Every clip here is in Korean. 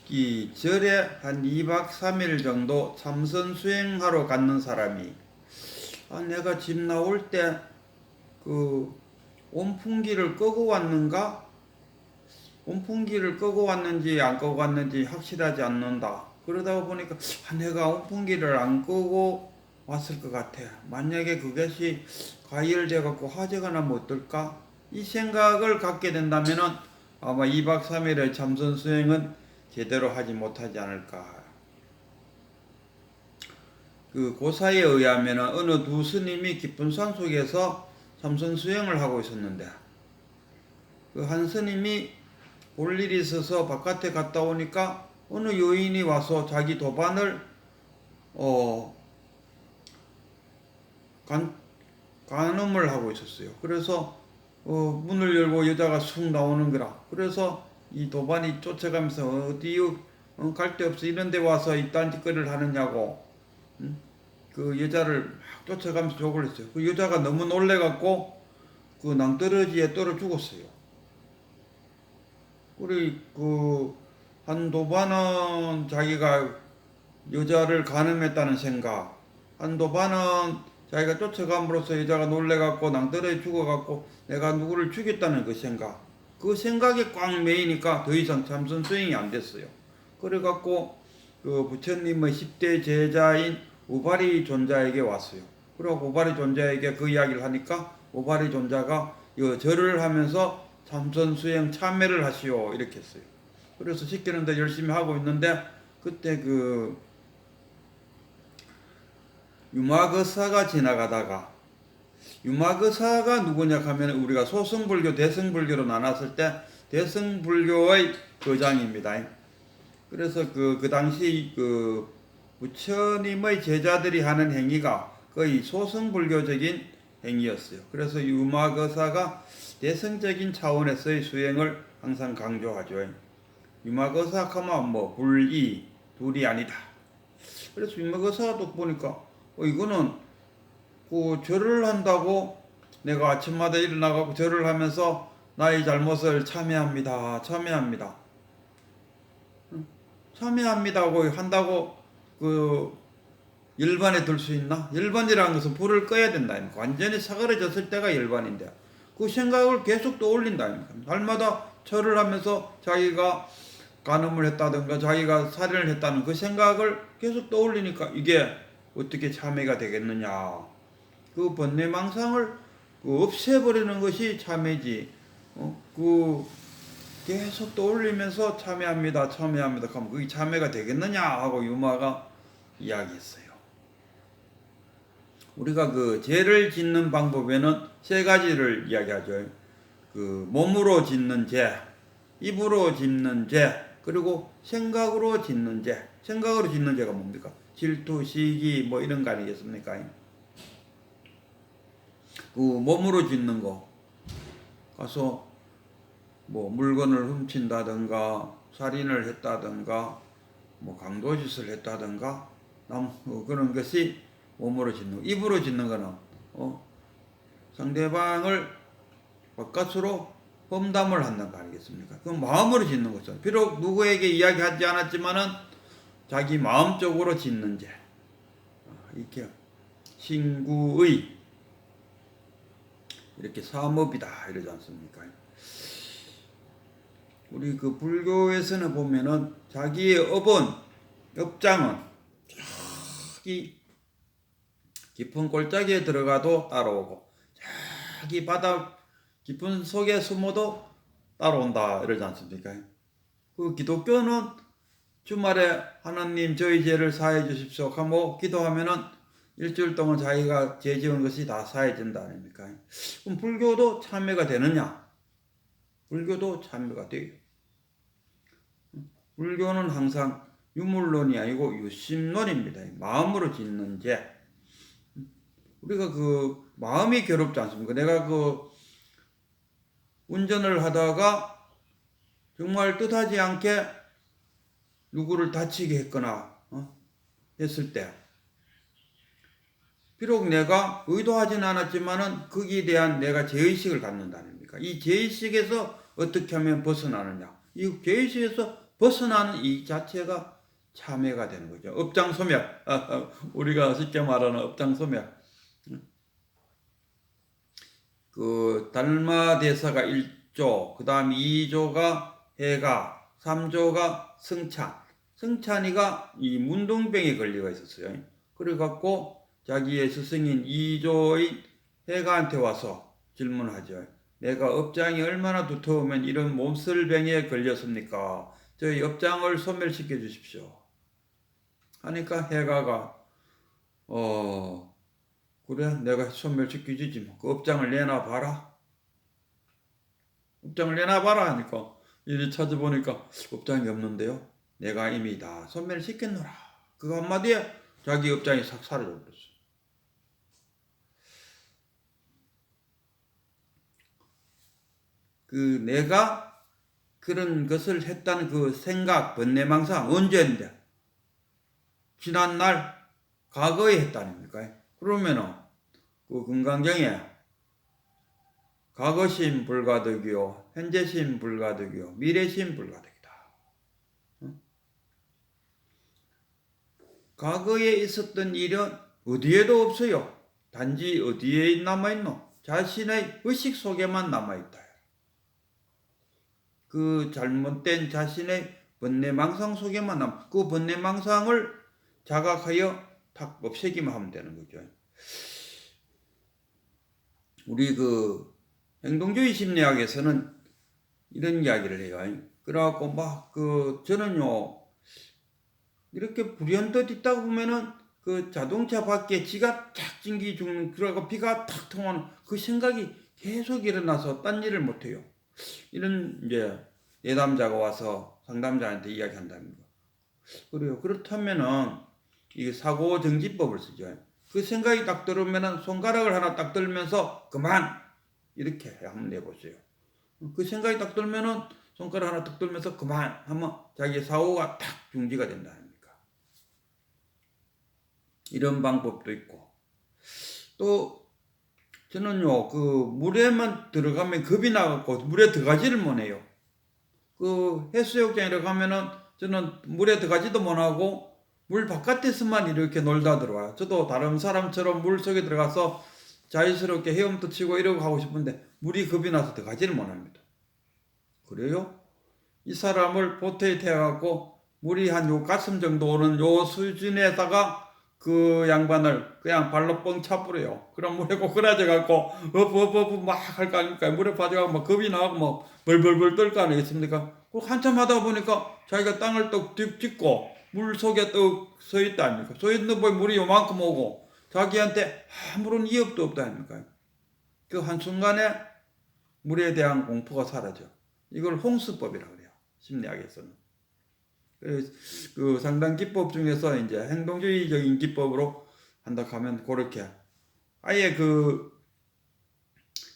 이 절에 한 2박 3일 정도 참선 수행하러 갔는 사람이 내가 집 나올 때 그 온풍기를 끄고 왔는가? 온풍기를 끄고 왔는지 안 끄고 왔는지 확실하지 않는다. 그러다 보니까 내가 온풍기를 안 끄고 왔을 것 같아. 만약에 그것이 가열돼 갖고 화재가 나면 어떨까? 이 생각을 갖게 된다면은 아마 2박 3일의 참선 수행은 제대로 하지 못하지 않을까. 그 고사에 의하면 어느 두 스님이 깊은 산 속에서 참선 수행을 하고 있었는데 그 한 스님이 볼 일이 있어서 바깥에 갔다 오니까 어느 여인이 와서 자기 도반을 간음을 하고 있었어요. 그래서 문을 열고 여자가 쑥 나오는 거라. 그래서 이 도반이 쫓아가면서 어디 갈 데 없어 이런 데 와서 이딴 짓거리를 하느냐고 그 여자를 막 쫓아가면서 욕을 했어요. 그 여자가 너무 놀래갖고 그 낭떠러지에 떨어 죽었어요. 우리 한 도반은 자기가 여자를 간음했다는 생각, 한 도반은 자기가 쫓아감으로써 여자가 놀래갖고 낭떠러지 죽어갖고 내가 누구를 죽였다는 그 생각, 그 생각에 꽉 매이니까 더 이상 참선 수행이 안 됐어요. 그래갖고 그 부처님의 10대 제자인 우바리 존자에게 왔어요. 그리고 우바리 존자에게 그 이야기를 하니까 우바리 존자가 절을 하면서 참선 수행 참회를 하시오 이렇게 했어요. 그래서 시키는데 열심히 하고 있는데 그때 그 유마거사가 지나가다가 유마거사가 누구냐 하면 우리가 소승불교, 대승불교로 나눴을 때 대승불교의 거장입니다. 그래서 그 당시 그 부처님의 제자들이 하는 행위가 거의 소승불교적인 행위였어요. 그래서 유마거사가 대승적인 차원에서의 수행을 항상 강조하죠. 유마거사 하면 뭐 불이 둘이 아니다. 그래서 유마거사도 보니까 이거는 그 절을 한다고 내가 아침마다 일어나가고 절을 하면서 나의 잘못을 참회합니다. 참회합니다. 참회합니다고 한다고 그 열반에 들 수 있나? 열반이라는 것은 불을 꺼야 된다. 완전히 사그러졌을 때가 열반인데 그 생각을 계속 떠올린다. 날마다 절을 하면서 자기가 간음을 했다든가 자기가 살인을 했다는 그 생각을 계속 떠올리니까 이게 어떻게 참회가 되겠느냐. 그 번뇌망상을 없애버리는 것이 참회지. 계속 떠올리면서 참회합니다. 참회합니다. 그럼 그게 참회가 되겠느냐 하고 유마가 이야기했어요. 우리가 그 죄를 짓는 방법에는 세 가지를 이야기하죠. 그 몸으로 짓는 죄, 입으로 짓는 죄, 그리고 생각으로 짓는 죄. 생각으로 짓는 죄가 뭡니까? 질투, 시기 뭐 이런 거 아니겠습니까? 그 몸으로 짓는 거 가서 뭐 물건을 훔친다든가 살인을 했다든가 뭐 강도짓을 했다든가 그런 것이 몸으로 짓는 거. 입으로 짓는 거는 상대방을 바깥으로 험담을 한다는 거 아니겠습니까? 그건 마음으로 짓는 거죠. 비록 누구에게 이야기하지 않았지만은 자기 마음적으로 짓는 죄. 이렇게 신구의 이렇게 사업이다 이러지 않습니까? 우리 그 불교에서는 보면은 자기의 업장은 저기 깊은 골짜기에 들어가도 따라오고 저기 바다 깊은 속에 숨어도 따라온다 이러지 않습니까? 그 기독교는 주말에 하나님 저희 죄를 사해 주십시오 하고 기도하면은 일주일 동안 자기가 죄 지은 것이 다 사해진다 아닙니까? 그럼 불교도 참회가 되느냐? 불교도 참회가 돼요. 불교는 항상 유물론이 아니고 유심론입니다. 마음으로 짓는 죄. 우리가 그 마음이 괴롭지 않습니까? 내가 그 운전을 하다가 정말 뜻하지 않게 누구를 다치게 했거나 했을 때 비록 내가 의도하진 않았지만은 거기에 대한 내가 죄의식을 갖는다 아닙니까? 이 죄의식에서 어떻게 하면 벗어나느냐? 이 죄의식에서 벗어나는 이 자체가 참회가 되는 거죠. 업장소멸. 우리가 쉽게 말하는 업장소멸. 그 달마대사가 1조, 그 다음 2조가 해가, 3조가 승찬. 승찬이가 이 문둥병에 걸려가 있었어요. 그래갖고 자기의 스승인 2조인 해가한테 와서 질문하죠. 내가 업장이 얼마나 두터우면 이런 몸슬병에 걸렸습니까? 저희 업장을 소멸시켜 주십시오. 하니까 해가가 그래 내가 소멸시켜 주지 뭐. 그 업장을 내놔봐라. 업장을 내놔봐라 하니까 이리 찾아보니까 업장이 없는데요. 내가 이미 다 소멸시켰노라. 그 한마디에 자기 업장이 싹 사라져버렸어. 그 내가 그런 것을 했다는 그 생각, 번뇌망상 언제인데? 지난날 과거에 했다니까. 그러면은 그 금강경에 과거심 불가득이요, 현재심 불가득이요, 미래심 불가득이다. 과거에 있었던 일은 어디에도 없어요. 단지 어디에 남아있노? 자신의 의식 속에만 남아있다. 그 잘못된 자신의 번뇌망상 속에만 그 번뇌망상을 자각하여 탁 없애기만 하면 되는 거죠. 우리 그 행동주의 심리학에서는 이런 이야기를 해요. 그래갖고 저는요 이렇게 불현듯 있다 보면은 그 자동차 밖에 지가 탁 찡기 죽는 그러고 비가 탁 통하는 그 생각이 계속 일어나서 딴 일을 못해요. 이런 이제 내담자가 와서 상담자한테 이야기한다는 거. 그래요. 그렇다면은 이게 사고 정지법을 쓰죠. 그 생각이 딱 들으면은 손가락을 하나 딱 들면서 그만 이렇게 한번 내보세요. 그 생각이 딱 들면은 손가락 하나 딱 들면서 그만 하면 자기 사고가 탁 중지가 된다 아닙니까? 이런 방법도 있고 또 저는요 그 물에만 들어가면 겁이 나갖고 물에 들어가지를 못해요. 그 해수욕장에 가면은 저는 물에 들어가지도 못하고 물 바깥에서만 이렇게 놀다 들어와요. 저도 다른 사람처럼 물 속에 들어가서 자유스럽게 헤엄도 치고 이러고 하고 싶은데 물이 겁이 나서 들어가지를 못합니다. 그래요? 이 사람을 보트에 태워갖고 물이 한 요 가슴 정도 오는 요 수준에다가 그 양반을 그냥 발로 뻥 차버려요. 그럼 물에 고꾸라져갖고 업 막 할 거 아닙니까? 물에 빠져가고 막 겁이 나고 막 벌벌벌 떨 거 아니겠습니까? 그 한참 하다 보니까 자기가 땅을 떡 짚고 물 속에 떡 서 있다 아닙니까? 서 있는 뭐 물이 요만큼 오고 자기한테 아무런 위협도 없다 아닙니까? 그 한순간에 물에 대한 공포가 사라져. 이걸 홍수법이라고 그래요. 심리학에서는. 그 상당 기법 중에서 이제 행동주의적인 기법으로 한다 하면 그렇게 아예 그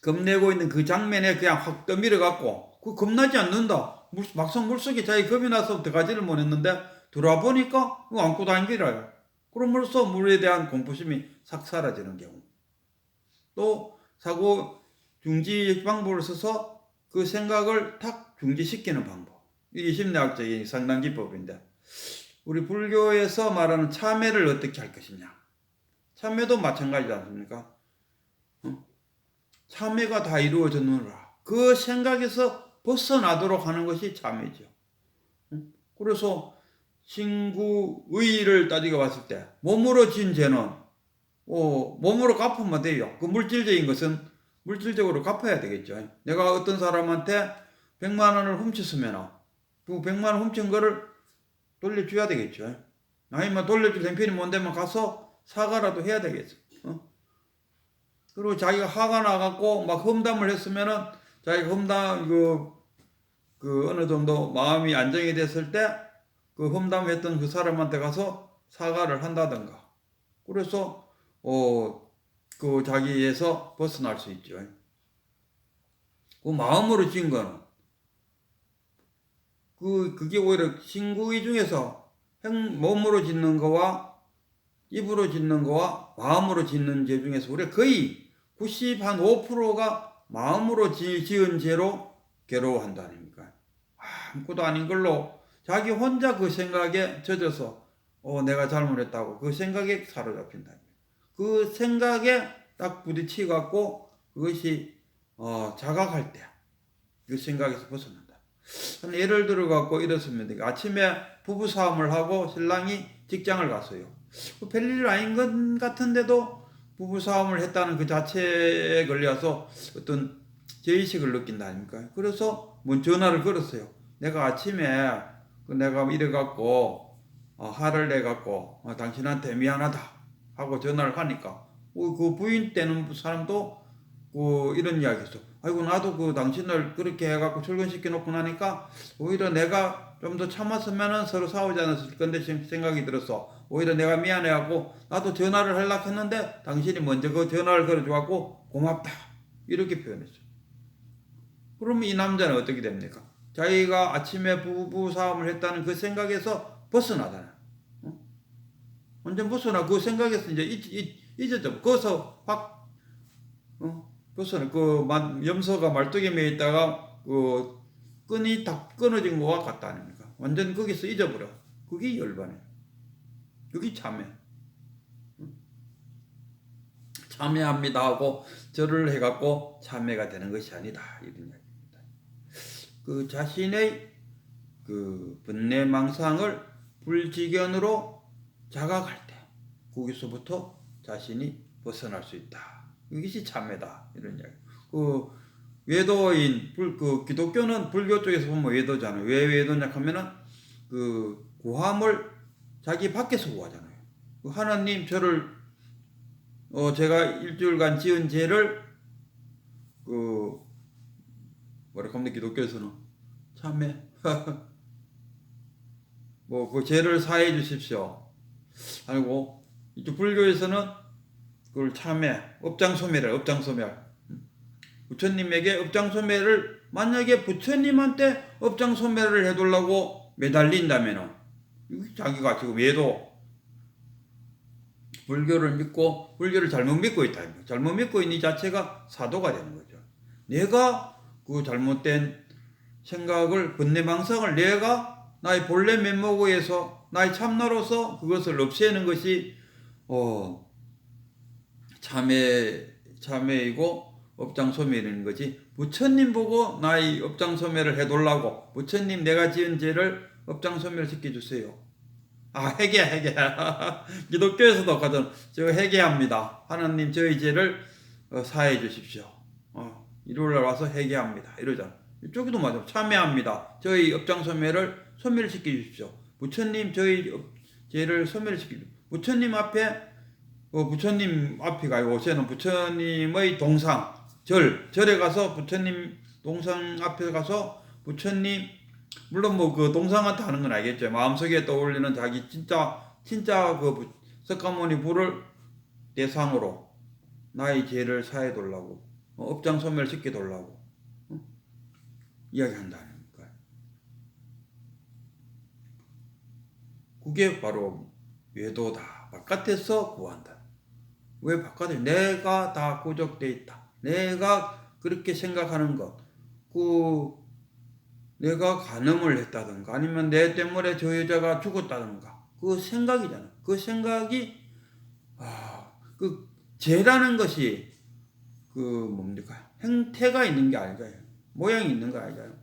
겁내고 있는 그 장면에 그냥 확 떠밀어 갖고 그 겁나지 않는다. 막상 물속에 자기 겁이 나서 들어가지를 못했는데 들어와 보니까 안고 다니기라요. 그럼으로써 물에 대한 공포심이 싹 사라지는 경우. 또 사고 중지 방법을 써서 그 생각을 탁 중지시키는 방법. 이게 심리학적인 상당 기법인데 우리 불교에서 말하는 참회를 어떻게 할 것이냐. 참회도 마찬가지지 않습니까? 참회가 다 이루어졌느라 그 생각에서 벗어나도록 하는 것이 참회죠. 그래서 신구의를 따지고 봤을 때 몸으로 진 죄는 몸으로 갚으면 돼요. 그 물질적인 것은 물질적으로 갚아야 되겠죠. 내가 어떤 사람한테 100만 원을 훔쳤으면 그 100만 원 훔친 거를 돌려줘야 되겠죠. 아니면 돌려줄 형편이 못 되면 가서 사과라도 해야 되겠죠. 그리고 자기가 화가 나갖고 막 험담을 했으면은 자기가 험담 그 어느 정도 마음이 안정이 됐을 때 그 험담했던 그 사람한테 가서 사과를 한다든가. 그래서 그 자기에서 벗어날 수 있죠. 그 마음으로 진 거는 그게 오히려 신구의 중에서 몸으로 짓는 거와 입으로 짓는 거와 마음으로 짓는 죄 중에서 우리 거의 95%가 마음으로 지은 죄로 괴로워한다 아닙니까? 아무것도 아닌 걸로 자기 혼자 그 생각에 젖어서 내가 잘못했다고 그 생각에 사로잡힌다. 그 생각에 딱 부딪히 갖고 그것이 자각할 때 그 생각에서 벗어난다. 예를 들어 갖고 이렇습니다. 아침에 부부 싸움을 하고 신랑이 직장을 갔어요. 별일 아닌 것 같은데도 부부 싸움을 했다는 그 자체에 걸려서 어떤 죄의식을 느낀다 아닙니까? 그래서 전화를 걸었어요. 내가 아침에 내가 이래갖고 화를 내갖고 당신한테 미안하다 하고 전화를 하니까 그 부인 되는 사람도 이런 이야기했어. 아이고 나도 당신을 그렇게 해갖고 출근시켜 놓고 나니까 오히려 내가 좀 더 참았으면은 서로 싸우지 않았을 건데 생각이 들었어. 오히려 내가 미안해갖고 나도 전화를 하려고 했는데 당신이 먼저 그 전화를 걸어줘갖고 고맙다 이렇게 표현했어. 그러면 이 남자는 어떻게 됩니까? 자기가 아침에 부부 싸움을 했다는 그 생각에서 벗어나잖아. 완전 벗어나. 그 생각에서 이제 잊었죠. 거기서 확 벗어나. 염소가 말뚝에 매 있다가 끈이 다 끊어진 것과 같다 아닙니까? 완전 거기서 잊어버려. 그게 열반이에요. 그게 참회. 참회합니다 하고 절을 해갖고 참회가 되는 것이 아니다 이런 이야기입니다. 그 자신의 번뇌망상을 불지견으로 자각할 때 거기서부터 자신이 벗어날 수 있다. 이것이 참회다 이런 이야기. 외도인 기독교는 불교 쪽에서 보면 외도잖아요. 왜 외도냐 하면은 고함을 자기 밖에서 구하잖아요. 하나님 저를 제가 일주일간 지은 죄를 뭐라 합니까? 기독교에서는 참회 그 죄를 사해 주십시오. 아니고 이쪽 불교에서는 그걸 참회, 업장소멸. 부처님에게 업장소멸을 만약에 부처님한테 업장소멸을 해두려고 매달린다면은 자기가 지금 외도 불교를 믿고 불교를 잘못 믿고 있다. 잘못 믿고 있는 이 자체가 사도가 되는 거죠. 내가 그 잘못된 생각을 번뇌망상을 내가 나의 본래 면목에서 나의 참나로서 그것을 없애는 것이 참회이고 업장소멸인 거지. 부처님 보고 나의 업장소멸을 해달라고 부처님 내가 지은 죄를 업장소멸 시켜주세요. 회개. 기독교에서도 가든 저 회개합니다. 하나님 저희 죄를 사해 주십시오. 일요일날 와서 회개합니다. 이러잖아. 이쪽에도 맞아. 참회합니다. 저희 업장소멸을 소멸시켜 주십시오. 부처님 저희 죄를 소멸시켜 주십시오. 부처님 앞에 부처님 앞이 아니고 저는 부처님의 동상 절에 가서 부처님 동상 앞에 가서 부처님 물론 그 동상한테 하는 건 알겠죠. 마음속에 떠올리는 자기 진짜 석가모니 불을 대상으로 나의 죄를 사해 달라고 업장 소멸시켜 달라고 이야기한다는 거예요. 그게 바로 외도다. 바깥에서 구한다. 왜 바깥에 내가 다 구족돼 있다. 내가 그렇게 생각하는 것, 내가 간음을 했다든가 아니면 내 때문에 저 여자가 죽었다든가 그 생각이잖아. 그 생각이 죄라는 것이 뭡니까? 형태가 있는 게 아니잖아요. 모양이 있는 거 아니잖아요.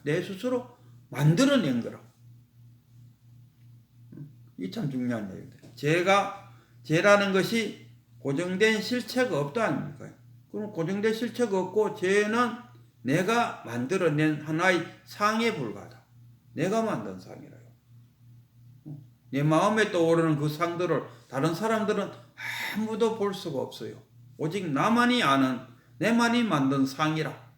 내 스스로 만들어낸 거라. 이게 참 중요한 얘기입니다. 죄라는 것이 고정된 실체가 없다 아닙니까? 그럼 고정된 실체가 없고 죄는 내가 만들어낸 하나의 상에 불과하다. 내가 만든 상이라요. 내 마음에 떠오르는 그 상들을 다른 사람들은 아무도 볼 수가 없어요. 오직 나만이 아는 내만이 만든 상이라.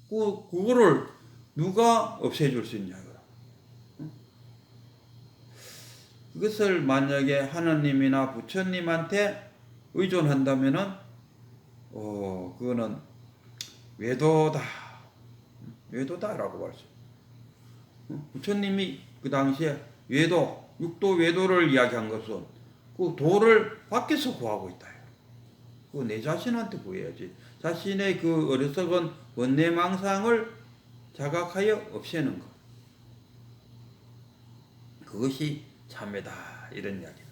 그거를 누가 없애줄 수 있냐. 그것을 만약에 하나님이나 부처님한테 의존한다면은 그거는 외도다라고 할 수 있어요. 부처님이 그 당시에 육도 외도를 이야기한 것은 그 도를 밖에서 구하고 있다. 그거 내 자신한테 구해야지. 자신의 그 어리석은 번뇌망상을 자각하여 없애는 것. 그것이 참회다 이런 이야기.